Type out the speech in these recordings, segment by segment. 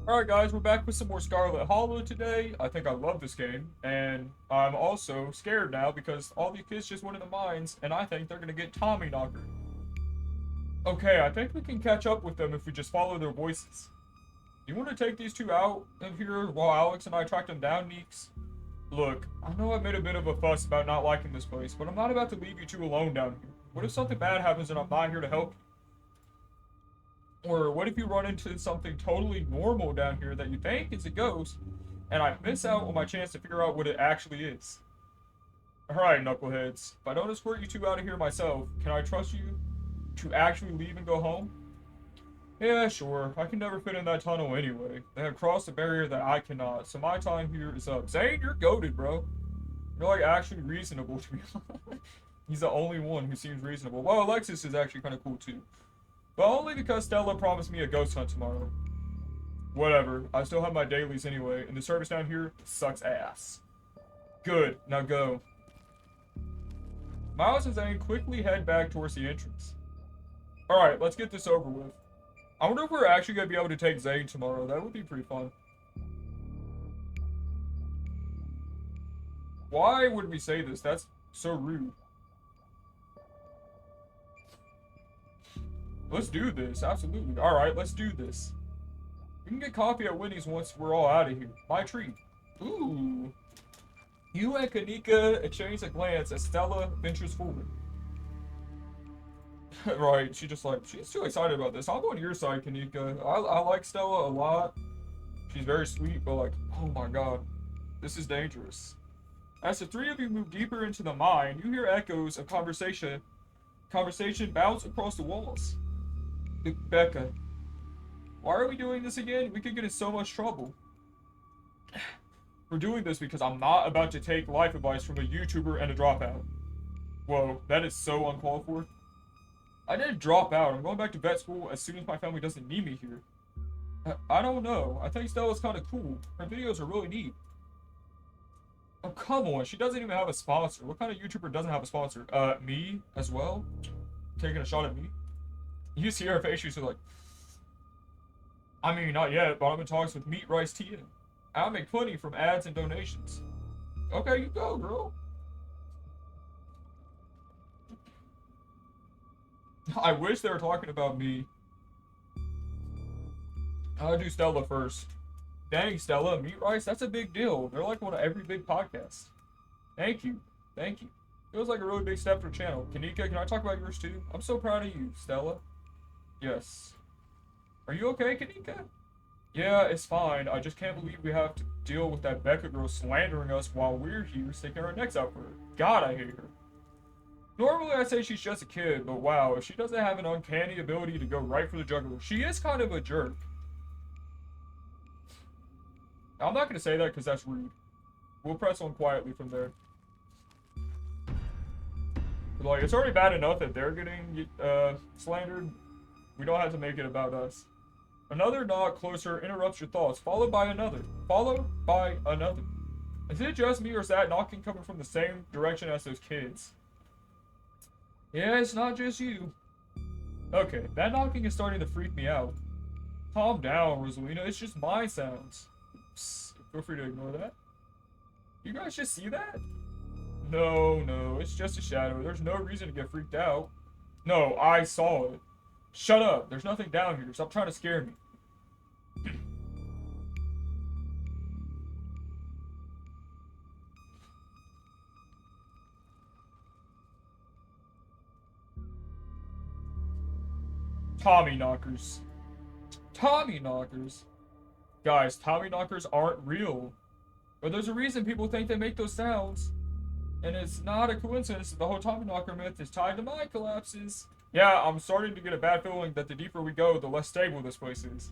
Alright guys, we're back with some more Scarlet Hollow today. I think I love this game, and I'm also scared now because all these kids just went in the mines, and I think they're gonna get Tommy Knocker. Okay, I think we can catch up with them if we just follow their voices. You want to take these two out of here while Alex and I track them down, Neeks? Look, I know I made a bit of a fuss about not liking this place, but I'm not about to leave you two alone down here. What if something bad happens and I'm not here to help you? Or what if you run into something totally normal down here that you think is a ghost, and I miss out on my chance to figure out what it actually is? Alright, knuckleheads. If I don't escort you two out of here myself, can I trust you to actually leave and go home? Yeah, sure. I can never fit in that tunnel anyway. They have crossed a barrier that I cannot, so my time here is up. Zane, you're goated, bro. You're like actually reasonable to me. He's the only one who seems reasonable. Well, Alexis is actually kind of cool too. But only because Stella promised me a ghost hunt tomorrow. Whatever, I still have my dailies anyway, and the service down here sucks ass. Good, now go. Miles and Zane quickly head back towards the entrance. Alright, let's get this over with. I wonder if we're actually going to be able to take Zane tomorrow. That would be pretty fun. Why would we say this? That's so rude. Let's do this, absolutely. Alright, let's do this. We can get coffee at Winnie's once we're all out of here. My treat. Ooh. You and Kanika exchange a glance as Stella ventures forward. Right, she's too excited about this. I'll go on your side, Kanika. I like Stella a lot. She's very sweet, but like, oh my god. This is dangerous. As the three of you move deeper into the mine, you hear echoes of conversation bounce across the walls. Becca, why are we doing this again? We could get in so much trouble. We're doing this because I'm not about to take life advice from a YouTuber and a dropout. Whoa, that is so uncalled for. I didn't drop out. I'm going back to vet school as soon as my family doesn't need me here. I don't know. I think Stella's kind of cool. Her videos are really neat. Oh, come on. She doesn't even have a sponsor. What kind of YouTuber doesn't have a sponsor? Me as well? Taking a shot at me? You see her face, she's like, I mean, not yet, but I'm in talks with Meat Rice TM. I'll make plenty from ads and donations. Okay, you go, girl. I wish they were talking about me. I'll do Stella first. Dang, Stella, Meat Rice, that's a big deal. They're like one of every big podcast. Thank you. Thank you. Feels like a really big step for the channel. Kanika, can I talk about yours too? I'm so proud of you, Stella. Yes. Are you okay, Kanika? Yeah, it's fine. I just can't believe we have to deal with that Becca girl slandering us while we're here sticking our necks out for her. God, I hate her. Normally I'd say she's just a kid, but wow, if she doesn't have an uncanny ability to go right for the jugular, she is kind of a jerk. I'm not going to say that because that's rude. We'll press on quietly from there. But like, it's already bad enough that they're getting slandered. We don't have to make it about us. Another knock closer interrupts your thoughts, followed by another. Followed by another. Is it just me, or is that knocking coming from the same direction as those kids? Yeah, it's not just you. Okay, that knocking is starting to freak me out. Calm down, Rosalina. It's just my sounds. Psst, feel free to ignore that. You guys just see that? No, it's just a shadow. There's no reason to get freaked out. No, I saw it. Shut up. There's nothing down here. Stop trying to scare me. Tommy knockers. Tommy knockers. Guys, Tommy knockers aren't real. But there's a reason people think they make those sounds. And it's not a coincidence that the whole Tommy knocker myth is tied to mine collapses. Yeah, I'm starting to get a bad feeling that the deeper we go, the less stable this place is.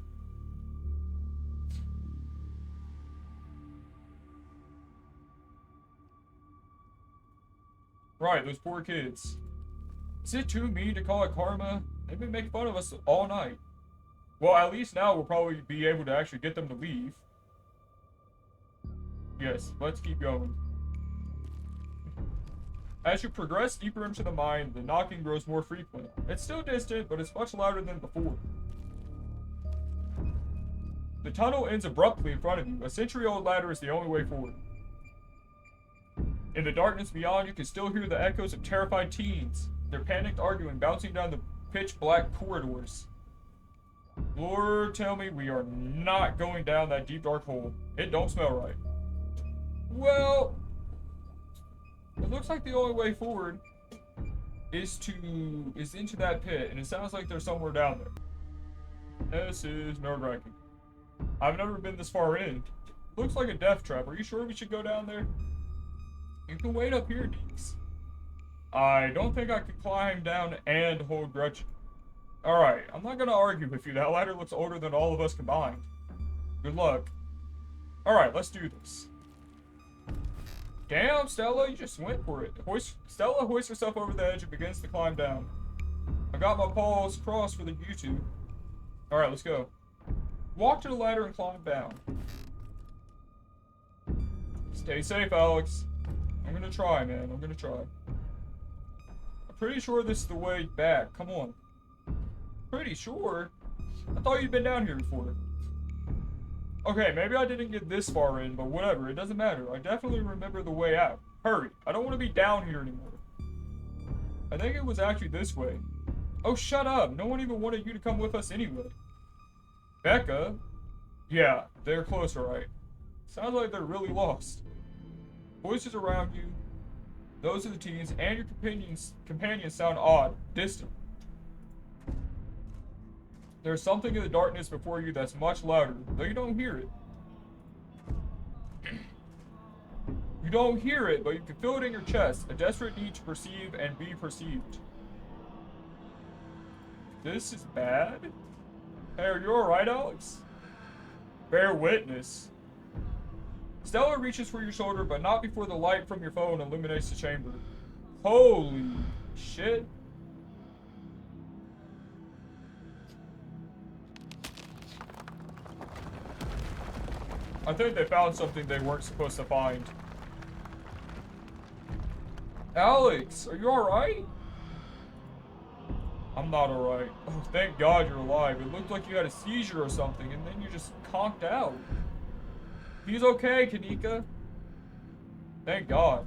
Right, those poor kids. Is it too mean to call it karma? They've been making fun of us all night. Well, at least now we'll probably be able to actually get them to leave. Yes, let's keep going. As you progress deeper into the mine, the knocking grows more frequent. It's still distant, but it's much louder than before. The tunnel ends abruptly in front of you. A century-old ladder is the only way forward. In the darkness beyond, you can still hear the echoes of terrified teens. Their panicked arguing bouncing down the pitch-black corridors. Lord, tell me we are not going down that deep dark hole. It don't smell right. Well, it looks like the only way forward is into that pit, and it sounds like there's somewhere down there. This is nerve-wracking. I've never been this far in. Looks like a death trap. Are you sure we should go down there? You can wait up here, Deeks. I don't think I could climb down and hold Gretchen. Alright, I'm not gonna argue with you. That ladder looks older than all of us combined. Good luck. Alright, let's do this. Damn, Stella, you just went for it. Stella hoists herself over the edge and begins to climb down. I got my paws crossed for the YouTube. Alright, let's go. Walk to the ladder and climb down. Stay safe, Alex. I'm gonna try, man. I'm gonna try. I'm pretty sure this is the way back. Come on. Pretty sure? I thought you'd been down here before. Okay, maybe I didn't get this far in, but whatever. It doesn't matter. I definitely remember the way out. Hurry. I don't want to be down here anymore. I think it was actually this way. Oh, shut up. No one even wanted you to come with us anyway. Becca? Yeah, they're close, alright. Sounds like they're really lost. Voices around you, those of the teens, and your companions sound odd, distant. There's something in the darkness before you that's much louder, though you don't hear it. You don't hear it, but you can feel it in your chest, a desperate need to perceive and be perceived. This is bad? Hey, are you alright, Alex? Bear witness. Stella reaches for your shoulder, but not before the light from your phone illuminates the chamber. Holy shit. I think they found something they weren't supposed to find. Alex, are you alright? I'm not alright. Oh, thank God you're alive. It looked like you had a seizure or something, and then you just conked out. He's okay, Kanika. Thank God.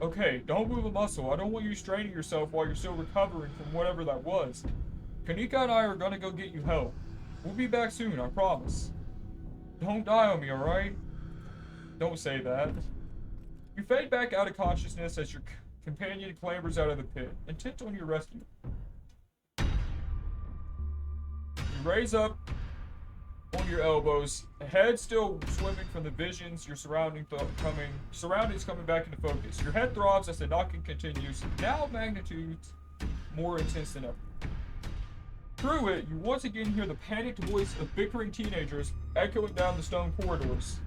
Okay, don't move a muscle. I don't want you straining yourself while you're still recovering from whatever that was. Kanika and I are gonna go get you help. We'll be back soon, I promise. Don't die on me, alright? Don't say that. You fade back out of consciousness as your companion clambers out of the pit, intent on your rescue. You raise up on your elbows, head still swimming from the visions, your surroundings coming back into focus. Your head throbs as the knocking continues, now magnitudes more intense than ever. Through it, you once again hear the panicked voice of bickering teenagers echoing down the stone corridors.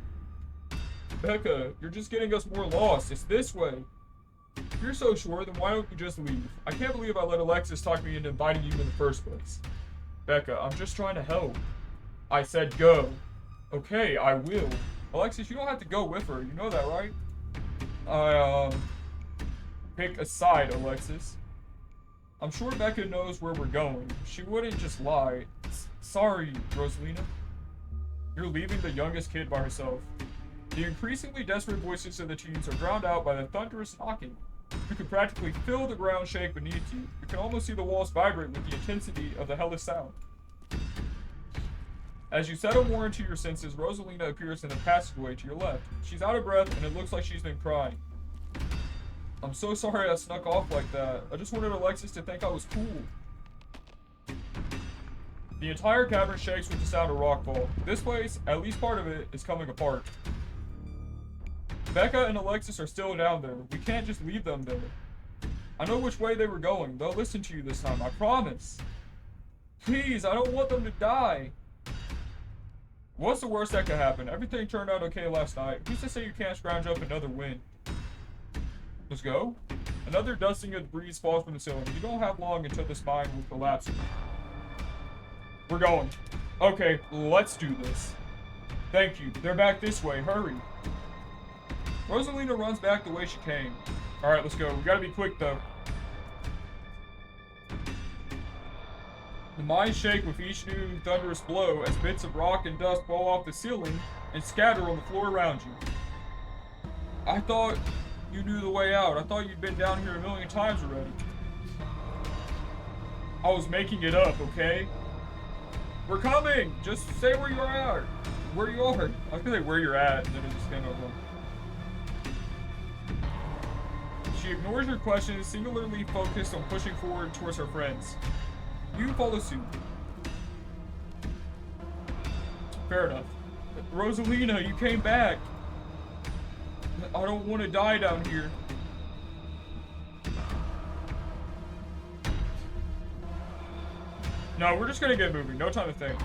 Becca, you're just getting us more lost. It's this way. If you're so sure, then why don't you just leave? I can't believe I let Alexis talk me into inviting you in the first place. Becca, I'm just trying to help. I said go. Okay, I will. Alexis, you don't have to go with her. You know that, right? Pick a side, Alexis. I'm sure Becca knows where we're going. She wouldn't just lie. Sorry, Rosalina. You're leaving the youngest kid by herself. The increasingly desperate voices of the teens are drowned out by the thunderous knocking. You can practically feel the ground shake beneath you. You can almost see the walls vibrate with the intensity of the hellish sound. As you settle more into your senses, Rosalina appears in the passageway to your left. She's out of breath, and it looks like she's been crying. I'm so sorry I snuck off like that. I just wanted Alexis to think I was cool. The entire cavern shakes with the sound of rockfall. This place, at least part of it, is coming apart. Becca and Alexis are still down there. We can't just leave them there. I know which way they were going. They'll listen to you this time, I promise. Please, I don't want them to die. What's the worst that could happen? Everything turned out okay last night. Who's to say you can't scrounge up another win? Let's go. Another dusting of debris falls from the ceiling. You don't have long until the spine will collapse. We're going. Okay, let's do this. Thank you. They're back this way. Hurry. Rosalina runs back the way she came. Alright, let's go. We gotta be quick, though. The mines shake with each new thunderous blow as bits of rock and dust fall off the ceiling and scatter on the floor around you. I thought you knew the way out. I thought you'd been down here a million times already. I was making it up, okay? We're coming! Just say where you are at. Where you are. I was gonna say where you're at, and then it just came up wrong. She ignores your questions, singularly focused on pushing forward towards her friends. You follow suit. Fair enough. Rosalina, you came back. I don't want to die down here. No, we're just gonna get moving. No time to think.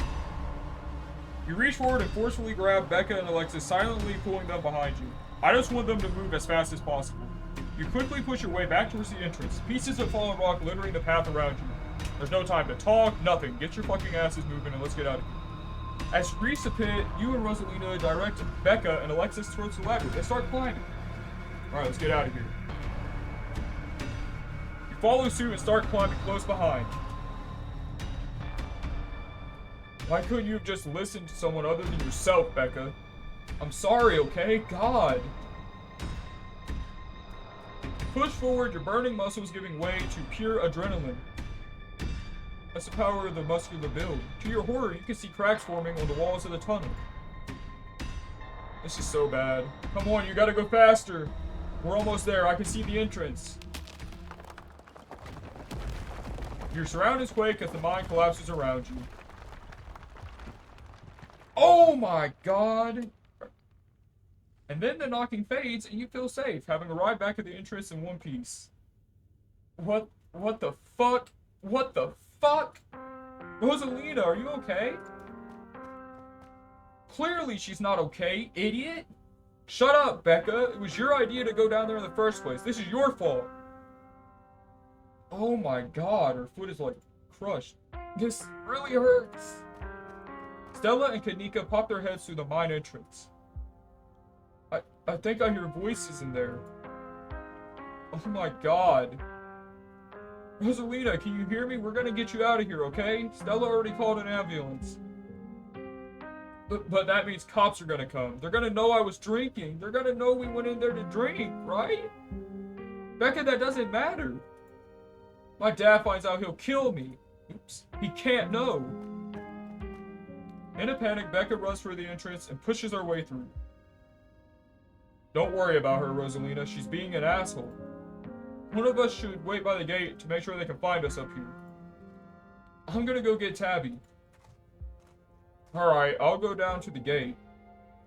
You reach forward and forcefully grab Becca and Alexis, silently pulling them behind you. I just want them to move as fast as possible. You quickly push your way back towards the entrance, pieces of fallen rock littering the path around you. There's no time to talk, nothing. Get your fucking asses moving and let's get out of here. As you reach the pit, you and Rosalina direct Becca and Alexis towards the ladder. They start climbing. Alright, let's get out of here. You follow suit and start climbing close behind. Why couldn't you have just listened to someone other than yourself, Becca? I'm sorry, okay? God. Push forward, your burning muscles giving way to pure adrenaline. That's the power of the muscular build. To your horror, you can see cracks forming on the walls of the tunnel. This is so bad. Come on, you gotta go faster. We're almost there. I can see the entrance. Your surroundings quake as the mine collapses around you. Oh my god! And then the knocking fades and you feel safe, having arrived back at the entrance in one piece. What the fuck? What the fuck? Rosalina, are you okay? Clearly she's not okay, idiot. Shut up, Becca. It was your idea to go down there in the first place. This is your fault. Oh my god, her foot is like crushed. This really hurts. Stella and Kanika pop their heads through the mine entrance. I think I hear voices in there. Oh my god. Rosalina, can you hear me? We're gonna get you out of here, okay? Stella already called an ambulance. But that means cops are gonna come. They're gonna know I was drinking. They're gonna know we went in there to drink, right? Becca, that doesn't matter. My dad finds out, he'll kill me. Oops. He can't know. In a panic, Becca runs for the entrance and pushes her way through. Don't worry about her, Rosalina. She's being an asshole. One of us should wait by the gate to make sure they can find us up here. I'm gonna go get Tabby. Alright, I'll go down to the gate.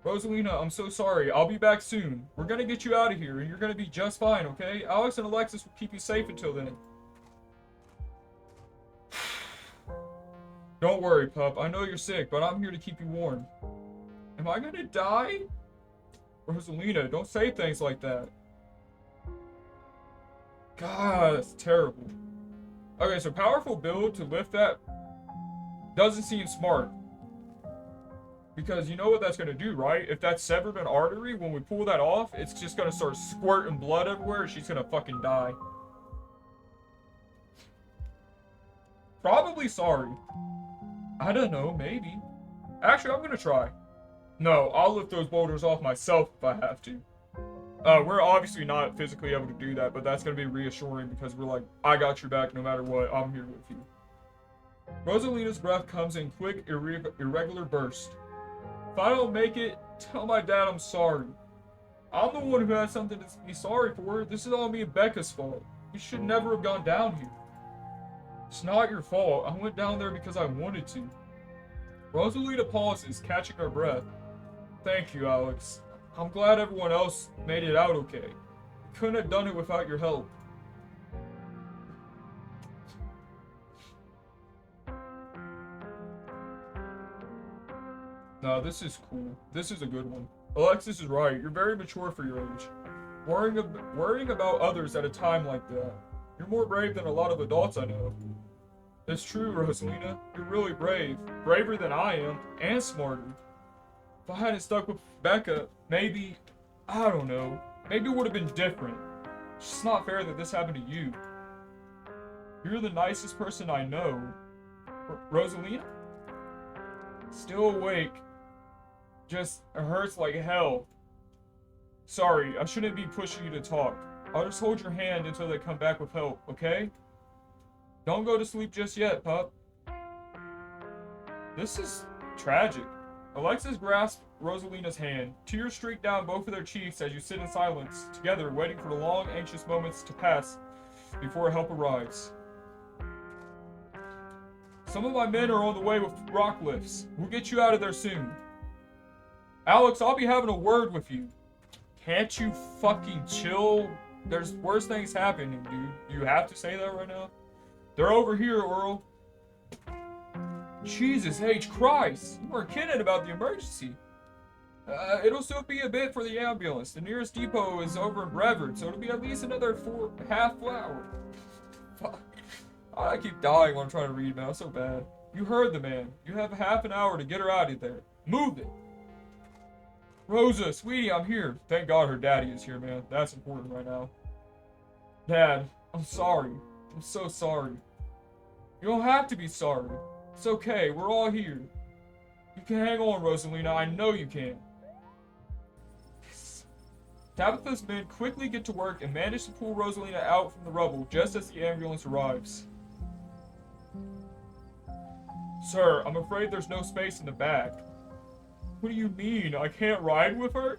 Rosalina, I'm so sorry. I'll be back soon. We're gonna get you out of here, and you're gonna be just fine, okay? Alex and Alexis will keep you safe until then. Don't worry, pup. I know you're sick, but I'm here to keep you warm. Am I gonna die? Rosalina, don't say things like that. God, that's terrible. Okay, so powerful build to lift that doesn't seem smart. Because you know what that's gonna do, right? If that's severed an artery, when we pull that off, it's just gonna start squirting blood everywhere and she's gonna fucking die. Probably sorry. I don't know, maybe. Actually, I'm gonna try. No, I'll lift those boulders off myself if I have to. We're obviously not physically able to do that, but that's gonna be reassuring because we're like, I got your back no matter what, I'm here with you. Rosalina's breath comes in quick, irregular bursts. If I don't make it, tell my dad I'm sorry. I'm the one who had something to be sorry for. This is all me and Becca's fault. You should never have gone down here. It's not your fault. I went down there because I wanted to. Rosalina pauses, catching her breath. Thank you, Alex. I'm glad everyone else made it out okay. Couldn't have done it without your help. No, this is cool. This is a good one. Alexis is right. You're very mature for your age. Worrying about others at a time like that. You're more brave than a lot of adults I know. It's true, Rosalina. You're really brave. Braver than I am, and smarter. If I hadn't stuck with Becca, maybe, I don't know, maybe it would have been different. It's just not fair that this happened to you. You're the nicest person I know. Rosalina? Still awake. Just hurts like hell. Sorry, I shouldn't be pushing you to talk. I'll just hold your hand until they come back with help, okay? Don't go to sleep just yet, pup. This is tragic. Alexis grasped Rosalina's hand. Tears streaked down both of their cheeks as you sit in silence, together, waiting for the long, anxious moments to pass before help arrives. Some of my men are on the way with rock lifts. We'll get you out of there soon. Alex, I'll be having a word with you. Can't you fucking chill? There's worse things happening, dude. You have to say that right now? They're over here, Earl. Jesus H. Christ. You weren't kidding about the emergency. It'll still be a bit for the ambulance. The nearest depot is over in Brevard, so it'll be at least another half hour. Fuck. I keep dying when I'm trying to read, man. That's so bad. You heard the man. You have half an hour to get her out of there. Move it. Rosa, sweetie, I'm here. Thank God her daddy is here, man. That's important right now. Dad, I'm sorry. I'm so sorry. You don't have to be sorry. It's okay. We're all here. You can hang on, Rosalina. I know you can. Tabitha's men quickly get to work and manage to pull Rosalina out from the rubble just as the ambulance arrives. Sir, I'm afraid there's no space in the back. What do you mean? I can't ride with her?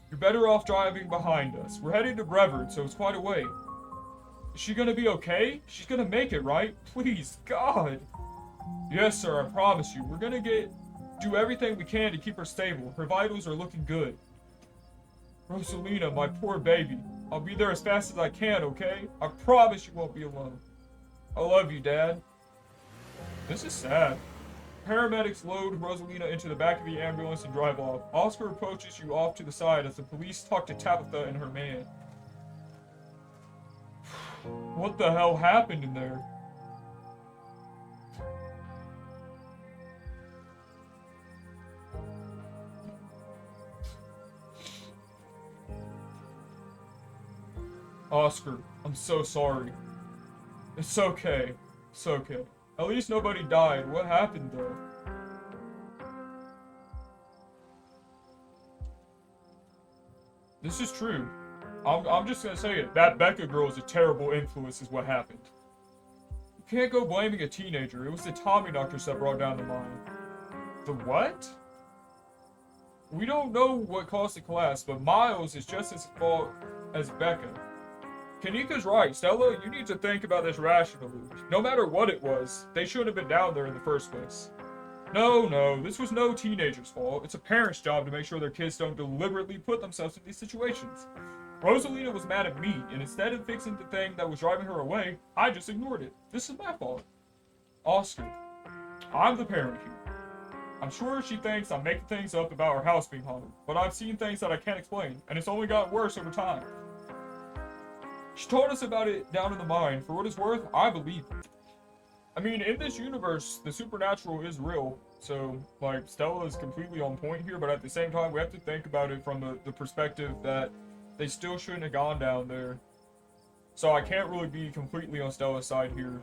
You're better off driving behind us. We're heading to Brevard, so it's quite a way. Is she gonna be okay? She's gonna make it, right? Please, God. Yes, sir, I promise you. We're gonna do everything we can to keep her stable. Her vitals are looking good. Rosalina, my poor baby. I'll be there as fast as I can, okay? I promise you won't be alone. I love you, Dad. This is sad. Paramedics load Rosalina into the back of the ambulance and drive off. Oscar approaches you off to the side as the police talk to Tabitha and her man. What the hell happened in there? Oscar, I'm so sorry. It's okay. It's okay. At least nobody died. What happened, though? This is true. I'm just gonna say it. That Becca girl is a terrible influence is what happened. You can't go blaming a teenager. It was the Tommy doctors that brought down the mine. The what? We don't know what caused the collapse, but Miles is just as fault as Becca. Kanika's right. Stella, you need to think about this rationally. No matter what it was, they shouldn't have been down there in the first place. No, this was no teenager's fault. It's a parent's job to make sure their kids don't deliberately put themselves in these situations. Rosalina was mad at me, and instead of fixing the thing that was driving her away, I just ignored it. This is my fault. Oscar, I'm the parent here. I'm sure she thinks I'm making things up about her house being haunted, but I've seen things that I can't explain, and it's only gotten worse over time. She told us about it down in the mine. For what it's worth, I believe it. I mean, in this universe, the supernatural is real. So, like, Stella is completely on point here, but at the same time, we have to think about it from the perspective that they still shouldn't have gone down there. So I can't really be completely on Stella's side here,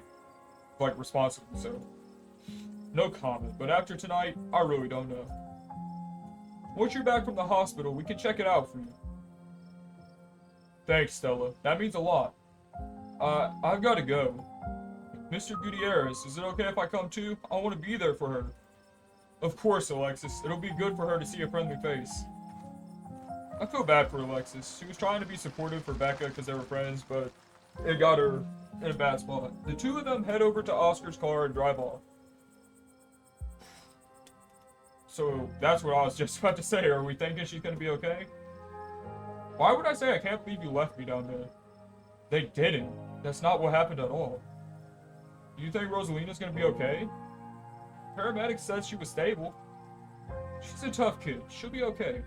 like, responsible, so. No comment, but after tonight, I really don't know. Once you're back from the hospital, we can check it out for you. Thanks, Stella. That means a lot. I've got to go. Mr. Gutierrez, is it okay if I come too? I want to be there for her. Of course, Alexis. It'll be good for her to see a friendly face. I feel bad for Alexis. She was trying to be supportive for Becca because they were friends, but it got her in a bad spot. The two of them head over to Oscar's car and drive off. So, that's what I was just about to say. Are we thinking she's going to be okay? Why would I say I can't believe you left me down there? They didn't. That's not what happened at all. Do you think Rosalina's gonna be okay? Paramedics said she was stable. She's a tough kid. She'll be okay.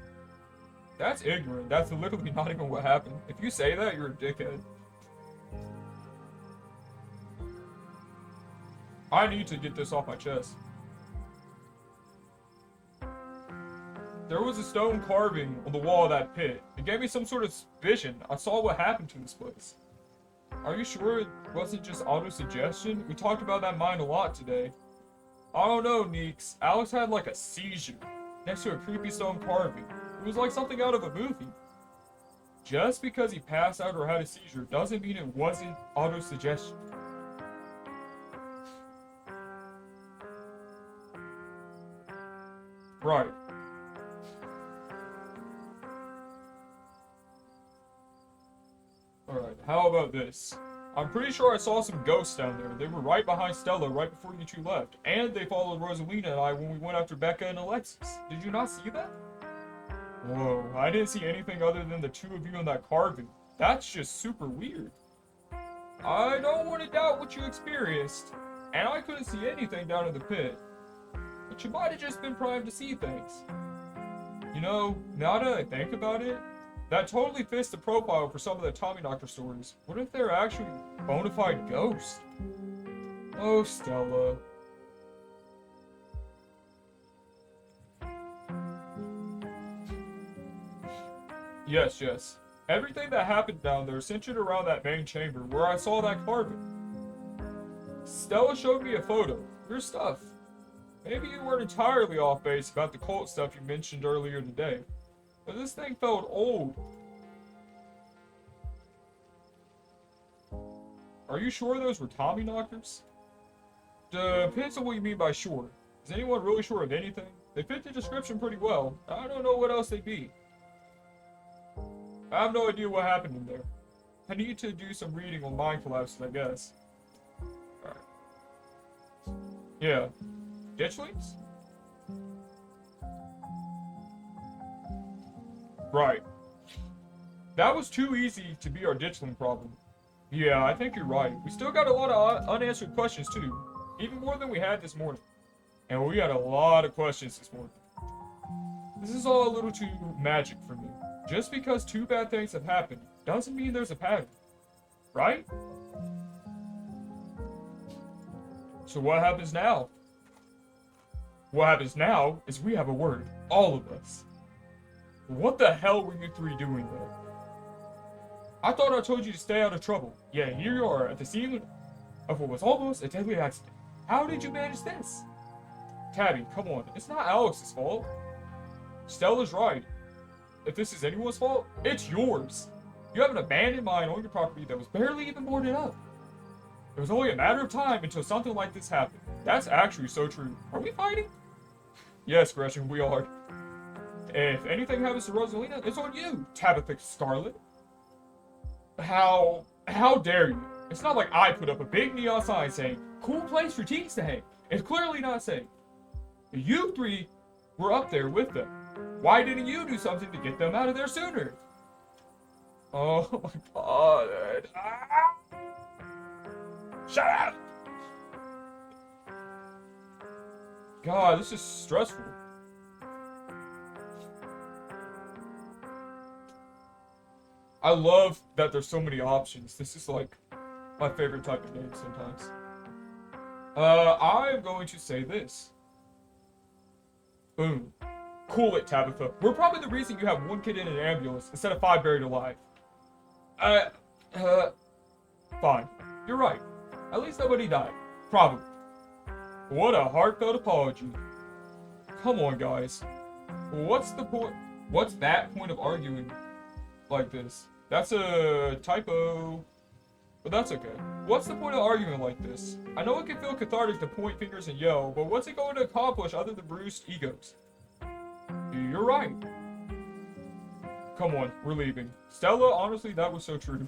That's ignorant. That's literally not even what happened. If you say that, you're a dickhead. I need to get this off my chest. There was a stone carving on the wall of that pit. It gave me some sort of vision. I saw what happened to this place. Are you sure it wasn't just auto-suggestion? We talked about that mine a lot today. I don't know, Neeks. Alex had like a seizure next to a creepy stone carving. It was like something out of a movie. Just because he passed out or had a seizure doesn't mean it wasn't autosuggestion. Right. Alright, how about this? I'm pretty sure I saw some ghosts down there. They were right behind Stella right before you two left. And they followed Rosalina and I when we went after Becca and Alexis. Did you not see that? Whoa, I didn't see anything other than the two of you in that carving. That's just super weird. I don't want to doubt what you experienced. And I couldn't see anything down in the pit. But you might have just been primed to see things. You know, now that I think about it, that totally fits the profile for some of the Tommyknocker stories. What if they're actually bona fide ghosts? Oh, Stella. Yes. Everything that happened down there centered around that main chamber where I saw that carving. Stella showed me a photo. Your stuff. Maybe you weren't entirely off base about the cult stuff you mentioned earlier today. But this thing felt old. Are you sure those were Tommyknockers? Depends on what you mean by sure. Is anyone really sure of anything? They fit the description pretty well. I don't know what else they'd be. I have no idea what happened in there. I need to do some reading on mind collapses, I guess. Alright. Yeah. Ditchlings? Right. That was too easy to be our ditchling problem. Yeah, I think you're right. We still got a lot of unanswered questions too. Even more than we had this morning. And we had a lot of questions this morning. This is all a little too magic for me. Just because two bad things have happened doesn't mean there's a pattern. Right? So what happens now? What happens now is we have a word. All of us. What the hell were you three doing there? I thought I told you to stay out of trouble. Yeah, here you are at the scene of what was almost a deadly accident. How did you manage this? Tabby, come on. It's not Alex's fault. Stella's right. If this is anyone's fault, it's yours. You have an abandoned mine on your property that was barely even boarded up. It was only a matter of time until something like this happened. That's actually so true. Are we fighting? Yes, Gretchen, we are. If anything happens to Rosalina, it's on you, Tabitha Scarlet. How dare you? It's not like I put up a big neon sign saying, cool place for teens to hang. It's clearly not saying. You three were up there with them. Why didn't you do something to get them out of there sooner? Oh my god. Shut up! God, this is stressful. I love that there's so many options. This is like my favorite type of game sometimes. I'm going to say this. Boom. Cool it, Tabitha. We're probably the reason you have one kid in an ambulance instead of 5 buried alive. Fine. You're right. At least nobody died. Probably. What a heartfelt apology. Come on, guys. What's the point? What's that point of arguing like this? That's a typo. But that's okay. What's the point of arguing like this? I know it can feel cathartic to point fingers and yell, but what's it going to accomplish other than bruised egos? You're right. Come on, we're leaving. Stella, honestly, that was so true.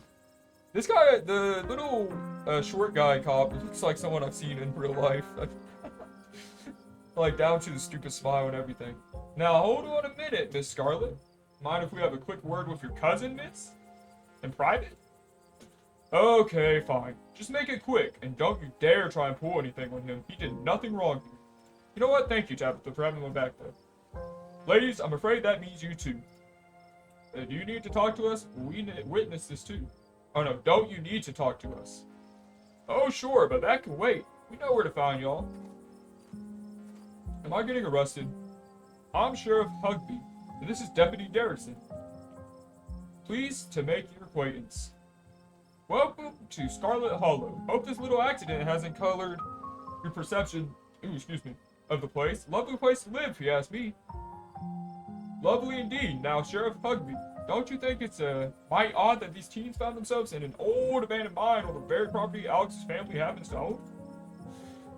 This guy, the little short guy cop, looks like someone I've seen in real life. Like, down to the stupid smile and everything. Now, hold on a minute, Miss Scarlet. Mind if we have a quick word with your cousin, miss? In private? Okay, fine. Just make it quick, and don't you dare try and pull anything on him. He did nothing wrong here. You know what? Thank you, Tabitha, for having my back there. Ladies, I'm afraid that means you too. Do you need to talk to us? We witness this too. Oh no, don't you need to talk to us? Oh sure, but that can wait. We know where to find y'all. Am I getting arrested? I'm Sheriff Hugby, and this is Deputy Derrickson. Pleased to make your acquaintance. Welcome to Scarlet Hollow. Hope this little accident hasn't colored your perception ooh, excuse me, of the place. Lovely place to live, if you ask me. Lovely indeed. Now, Sheriff Hugby, don't you think it's mighty odd that these teens found themselves in an old abandoned mine on the very property Alex's family happens to own?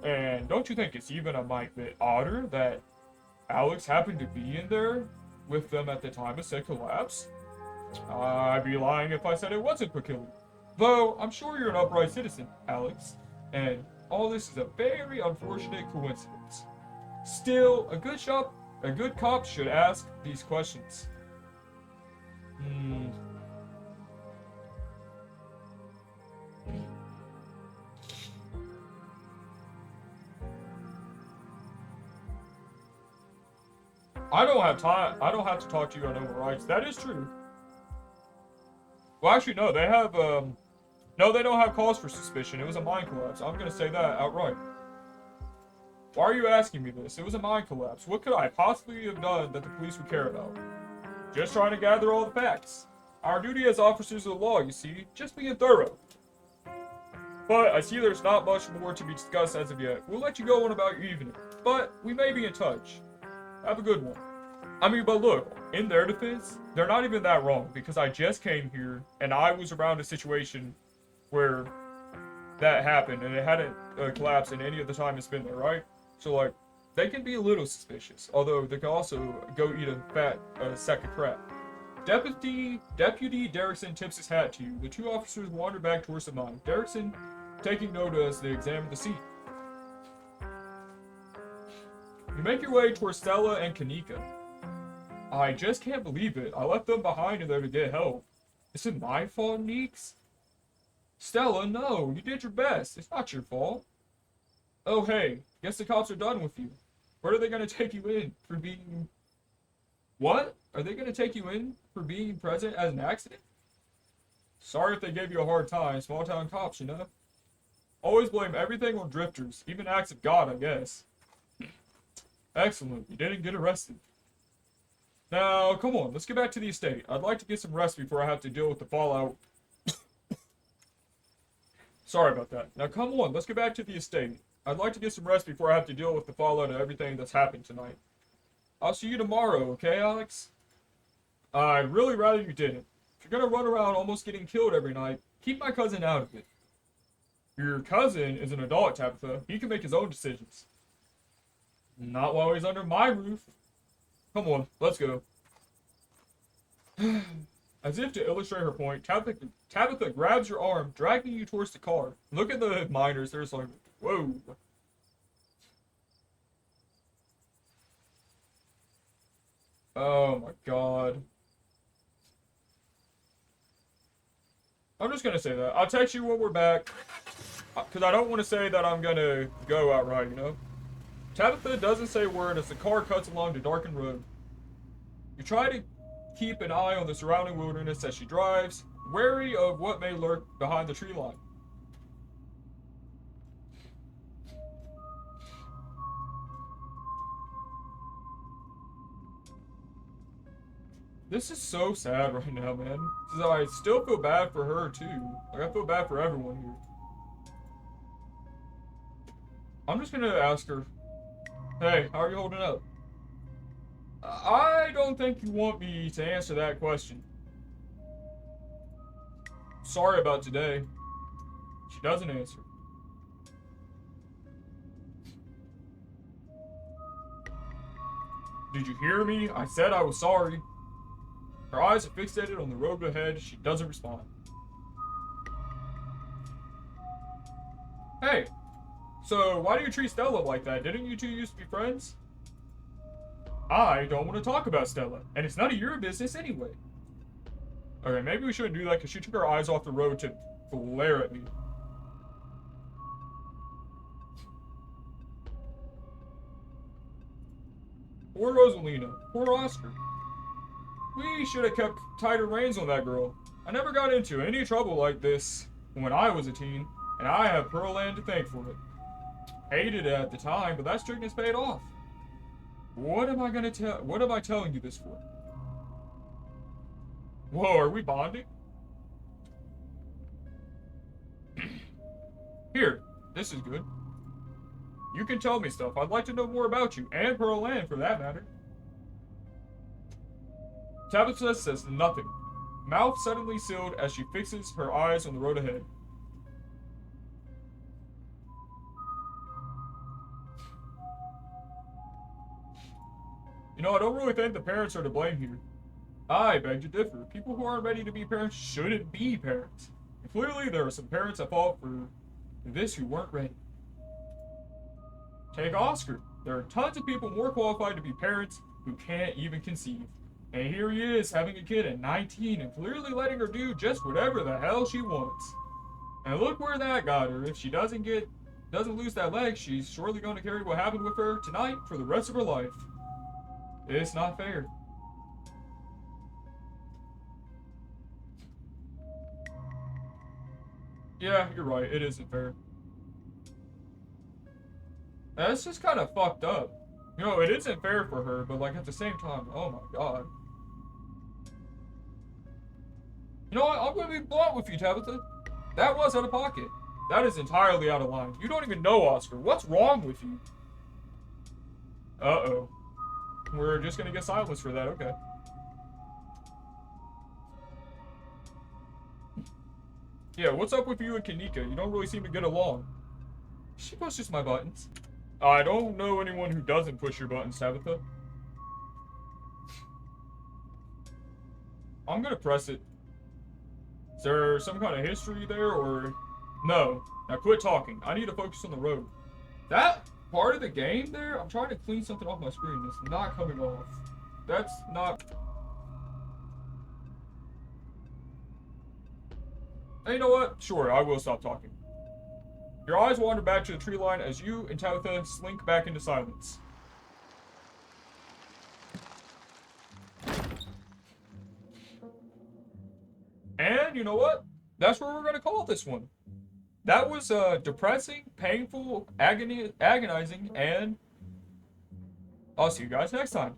And don't you think it's even a mite bit odder that Alex happened to be in there with them at the time of said collapse? I'd be lying if I said it wasn't peculiar. Though, I'm sure you're an upright citizen, Alex, and all this is a very unfortunate coincidence. Still, a good cop should ask these questions. I don't have time. I don't have to talk to you on human rights. That is true. Well, actually, no. They have, no, they don't have cause for suspicion. It was a mine collapse. I'm gonna say that outright. Why are you asking me this? It was a mine collapse. What could I possibly have done that the police would care about? Just trying to gather all the facts. Our duty as officers of the law, you see, just being thorough. But I see there's not much more to be discussed as of yet. We'll let you go on about your evening, but we may be in touch. Have a good one. I mean, but look, in their defense, they're not even that wrong, because I just came here, and I was around a situation where that happened, and it hadn't collapsed in any of the time it's been there, right? So, like, they can be a little suspicious, although they can also go eat a fat sack of crap. Deputy Derrickson tips his hat to you. The two officers wander back towards the mine. Derrickson taking note as they examine the scene. You make your way towards Stella and Kanika. I just can't believe it. I left them behind in there to get help. Is it my fault, Neeks? Stella, no. You did your best. It's not your fault. Oh, hey. Guess the cops are done with you. Where are they going to take you in for being... What? Are they going to take you in for being present as an accident? Sorry if they gave you a hard time. Small town cops, you know? Always blame everything on drifters. Even acts of God, I guess. Excellent. You didn't get arrested. Now, come on. Let's get back to the estate. I'd like to get some rest before I have to deal with the fallout. Sorry about that. Now, come on. Let's get back to the estate. I'd like to get some rest before I have to deal with the fallout of everything that's happened tonight. I'll see you tomorrow, okay, Alex? I'd really rather you didn't. If you're gonna run around almost getting killed every night, keep my cousin out of it. Your cousin is an adult, Tabitha. He can make his own decisions. Not while he's under my roof. Come on, let's go. As if to illustrate her point, Tabitha grabs your arm, dragging you towards the car. Look at the miners. They're just like, whoa. Oh my god. I'm just gonna say that. I'll text you when we're back. Because I don't want to say that I'm gonna go outright, you know? Tabitha doesn't say a word as the car cuts along the darkened road. You try to keep an eye on the surrounding wilderness as she drives, wary of what may lurk behind the tree line. This is so sad right now, man. Because I still feel bad for her, too. Like, I feel bad for everyone here. I'm just gonna ask her, hey, how are you holding up? I don't think you want me to answer that question. Sorry about today. She doesn't answer. Did you hear me? I said I was sorry. Her eyes are fixated on the road ahead. She doesn't respond. Hey, so why do you treat Stella like that? Didn't you two used to be friends? I don't want to talk about Stella, and it's none of your business anyway. Okay, maybe we shouldn't do that because she took her eyes off the road to glare at me. Poor Rosalina. Poor Oscar. We should have kept tighter reins on that girl. I never got into any trouble like this when I was a teen, and I have Pearl Ann to thank for it. Hated it at the time, but that strictness paid off. What am I telling you this for? Whoa, are we bonding? Here, this is good. You can tell me stuff. I'd like to know more about you, and Pearl Ann for that matter. Tabitha says nothing. Mouth suddenly sealed as she fixes her eyes on the road ahead. You know, I don't really think the parents are to blame here. I beg to differ. People who aren't ready to be parents shouldn't be parents. And clearly, there are some parents at fault for this who weren't ready. Take Oscar. There are tons of people more qualified to be parents who can't even conceive. And here he is, having a kid at 19 and clearly letting her do just whatever the hell she wants. And look where that got her. If she doesn't lose that leg, she's surely going to carry what happened with her tonight for the rest of her life. It's not fair. Yeah, you're right. It isn't fair. That's just kind of fucked up. You know, it isn't fair for her, but like at the same time, oh my god. You know what? I'm gonna be blunt with you, Tabitha. That was out of pocket. That is entirely out of line. You don't even know Oscar. What's wrong with you? Uh-oh. We're just gonna get silence for that, okay. Yeah, what's up with you and Kanika? You don't really seem to get along. She pushes my buttons. I don't know anyone who doesn't push your buttons, Tabitha. I'm gonna press it. Is there some kind of history there, or... No. Now quit talking. I need to focus on the road. That part of the game there, I'm trying to clean something off my screen. It's not coming off. That's not... Hey, you know what? Sure, I will stop talking. Your eyes wander back to the tree line as you and Tabitha slink back into silence. And you know what? That's where we're going to call this one. That was depressing, painful, agonizing, and I'll see you guys next time.